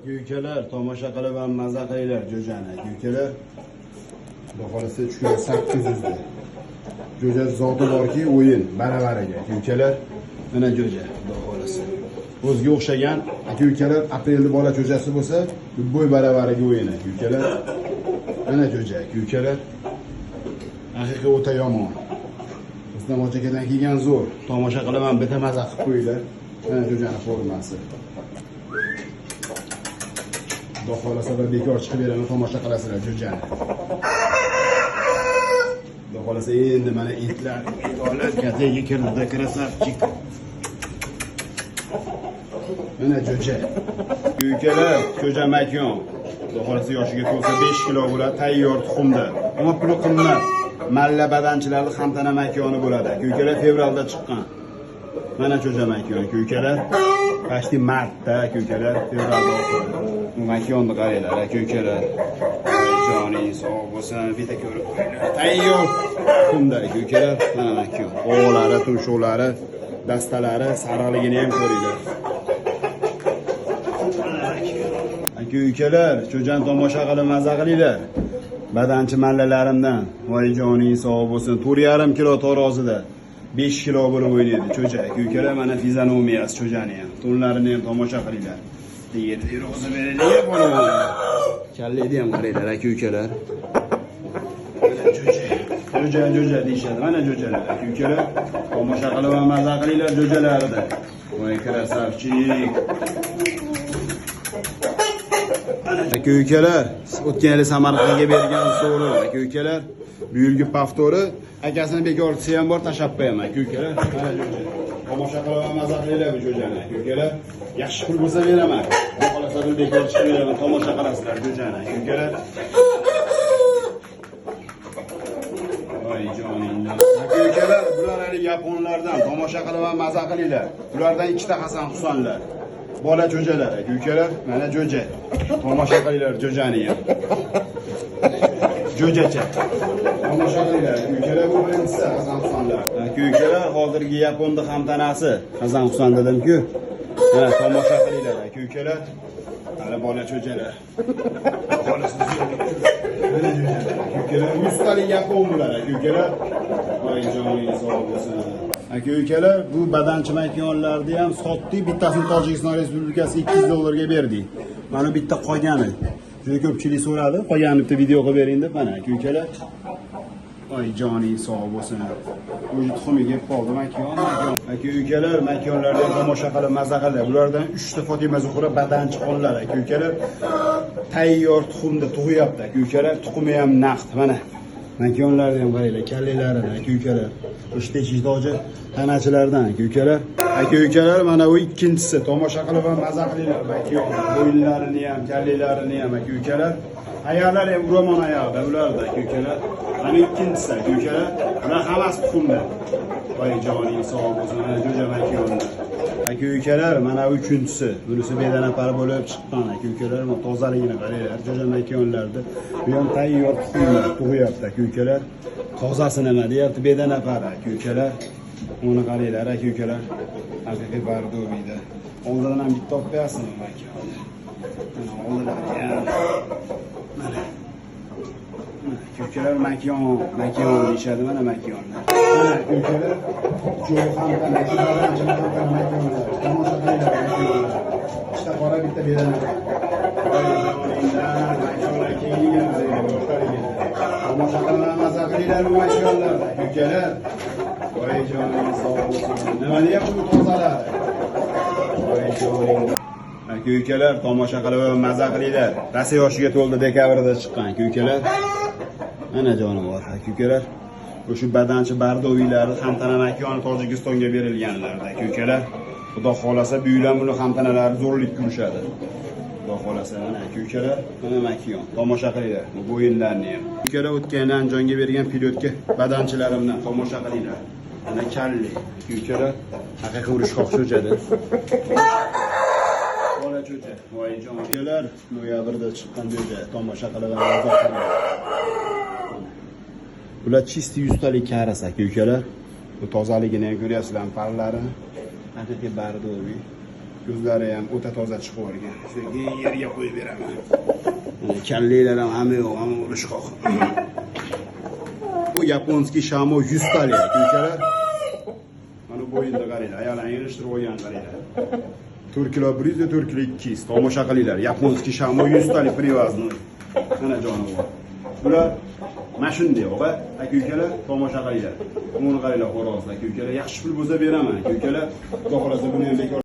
Aka-ukalar, tomosha qilib ham maza qilinglar jo'jani. Aka-ukalar, xudo xolasa 3 kilo 800 da. Jo'ja zoti borki, o'yin baravariga. Aka-ukalar, mana jo'ja, xudo xolasa. O'ziga o'xshagan aka-ukalar aprelda bola jo'jasi bo'lsa, bo'y baravariga o'yin aka-ukalar. Mana jo'ja, aka-ukalar. Haqiqiy o'ta yomon. Bizdan mochakadan kelgan zo'r. Tomosha qilib ham bitta maza qilib qo'yinglar. Mana jo'jani formasi. Xudo xolasa bekor chiqib beraman, tomosha qilasizlar jo'jani. Xudo xolasa endi mana itlar, itlar gazega kirdi, krasavchik. Mana jo'ja. Aka-ukalar, jo'ja makon. Xudo xolasa yoshiga to'lsa 5 kilo bo'ladi, tayyor tuxumda. Ammo puli qimmat. Malla badanchilarning hamtana makoni bo'ladi. Aka-ukalar fevralda chiqqan. Mana jo'ja makon, aka-ukalar. Pashti martda aka-ukalar fevralda o'tadi. Bu makonni qaranglar, aka-ukalar. Joning sog' bo'lsin, bitta ko'rib qo'yinglar. Tayyor tuxumda aka-ukalar. Mana makon. O'g'lari, tumshuqlari, dastalari, sariqligini ham ko'ringlar. Aka-ukalar, jo'jani tomosha qilib maza qilinglar. Badanchi mallalarimdan, voy joning sog' bo'lsin. 4,5 kilo tarozida 5 kilo bo'lib o'ynaydi cho'ja. Aka-ukalar, mana fizionomiyasi cho'jani ham. Tunlarini ham tomosha qilinglar. Yerda ro'zi beraylik bolalar. Kallayni ham qaranglar aka-ukalar. Jo'ja deyishadi. Mana jo'jalar aka-ukalar. Tomosha qilib ham maza qilinglar jo'jalarida. Voy krasavchik. Aka-ukalar, o'tgan yili Samarqandga bergan so'ri aka-ukalar. Bu yilgi paftori akasini bekorchisi ham bor, tashab qo'yaman aka-ukalar. Mana jo'ja. Tomosha qilib maza qilinglar bu jo'jani aka-ukalar. Yaxshi pul bo'lsa beraman. Qolasa bir bekor chiqib beraman, tomosha qilasizlar jo'jani aka-ukalar. Voy joninglar. Aka-ukalar, bular hali yaponlardan tomosha qilib maza qilinglar. Ulardan ikkita Hasan Husanlar. Bola jo'jalar aka-ukalar, mana jo'ja. Tomosha qilinglar jo'jani ham. Jo'jacha. Tomosha qilinglar aka-ukalar, bu birinchisi Hasan Husanlar. Aka-ukalar, hozirgi Yaponda ham tanasi Hasan Husan dedim-ku. Mana tomosha qilinglar aka-ukalar. Hali bola jo'jalar. Mana jo'jalar aka-ukalar, 100 talik yapon bular aka-ukalar. Voy joningiz sog' bo'lsin. Aka-ukalar, bu badanchi makonlarni ham sotdik, bittasini Tojikiston Respublikasi 200 dollarga berdik. Mana bitta qolgani. Juda ko'pchilik so'radi, qolganini bitta video qilib bering deb. Mana aka-ukalar. Voy joningiz sog' bo'lsin. O'zi tuxumiga qoldi makon. Aka-ukalar, makonlarga tomosha qilib maza qilinglar. Bulardan 3 ta Fatima Zuhra badanchi qonlar aka-ukalar. Tayyor tuxumda tug'yapti aka-ukalar. Tuxumi ham naqd. Mana makonlarni ham qaranglar, kallalari aka-ukalar. O'shtechidagi tanachilardan aka-ukalar. Aka-ukalar, mana bu ikkinchisi. Tomosha qilib ham maza qilinglar makon. Bo'yinlarini ham, kallallarini ham aka-ukalar. Ayollar ham ro'mon oyoqda ularda aka-ukalar. Mana ikkinchisi aka-ukalar. Ular hammasi tuxumda. Voy joningiz sog' bo'lsin, mana jo'ja makonni. Aka-ukalar, mana uchinchisi. Bunisi bedanapar bo'lib chiqqan aka-ukalar. Mana tozaligini qaranglar, jo'ja makonlarda. Bu ham tayyor tuxumda tug'yapti aka-ukalar. Tozasi nima deyapti, bedanapar aka-ukalar. Uni qaranglar aka-ukalar. Haqiqiy bardoviyda. Oldidan ham bitta olib qo'yasizmi makonni? Mana oldidan ham. Mana aka-ukalar makon deyishadi, mana makonlar. Mana aka-ukalar, cho'g' hamdan makonlar. Tomosha qilinglar makonlar. Ikkita qora, bitta bedanapar. Tomosha qilib maza qilinglar bu makonlarda aka-ukalar. Voy joningiz sog' bo'lsin. Nima deyapti bu tozalar? Voy joningiz. Aka-ukalar, tomosha qilib maza qilinglar. Rossiya yoshiga to'ldi, dekabrda chiqqan aka-ukalar. Mana jonivor aka-ukalar. O'sha badanchi bardoviylarni hamtana makoni Tojikistonga berilganlarda aka-ukalar. Xudo xolasa buylar buni hamtanalari zo'rlik ko'rishadi. Xudo xolasa mana aka-ukalar, mana makon. Tomosha qilinglar bu bo'yinlarni ham. Aka-ukalar, o'tgan Anjonga bergan pilotga badanchilarimdan tomosha qilinglar. Mana kalli aka-ukalar, haqiqiy urushqoq cho'jadi. Bola cho'ja, voy jon. Noyabrda chiqqan jo'ja, tomosha qilib bular chisti 100 talik karas aka-ukalar. Bu tozaligini ham ko'ryapsizlar, parlarini. Haqiqiy bardoviy. Ko'zlari ham o'ta toza chiqib o'rgan. Keyin yerga qo'yib beraman. Kallelar ham hamma yo'q, hamma urushqoq. Bu yaponskiy shamo 100 talik aka-ukalar. Mana bo'yinda qaranglar, ayollarni yig'ishtirib olgan qaranglar. 4 kilo 100 va 4 kilo 200 tomosha qilinglar. Yaponskiy shamo 100 talik привозной. Mana jonivor. Bular mana shunday o'g'a, aka-ukalar tomosha qilinglar. Buni qaranglar xo'rozlar, aka-ukalar yaxshi pul bo'lsa beraman, aka-ukalar. Xudo xolasa buni ham bekor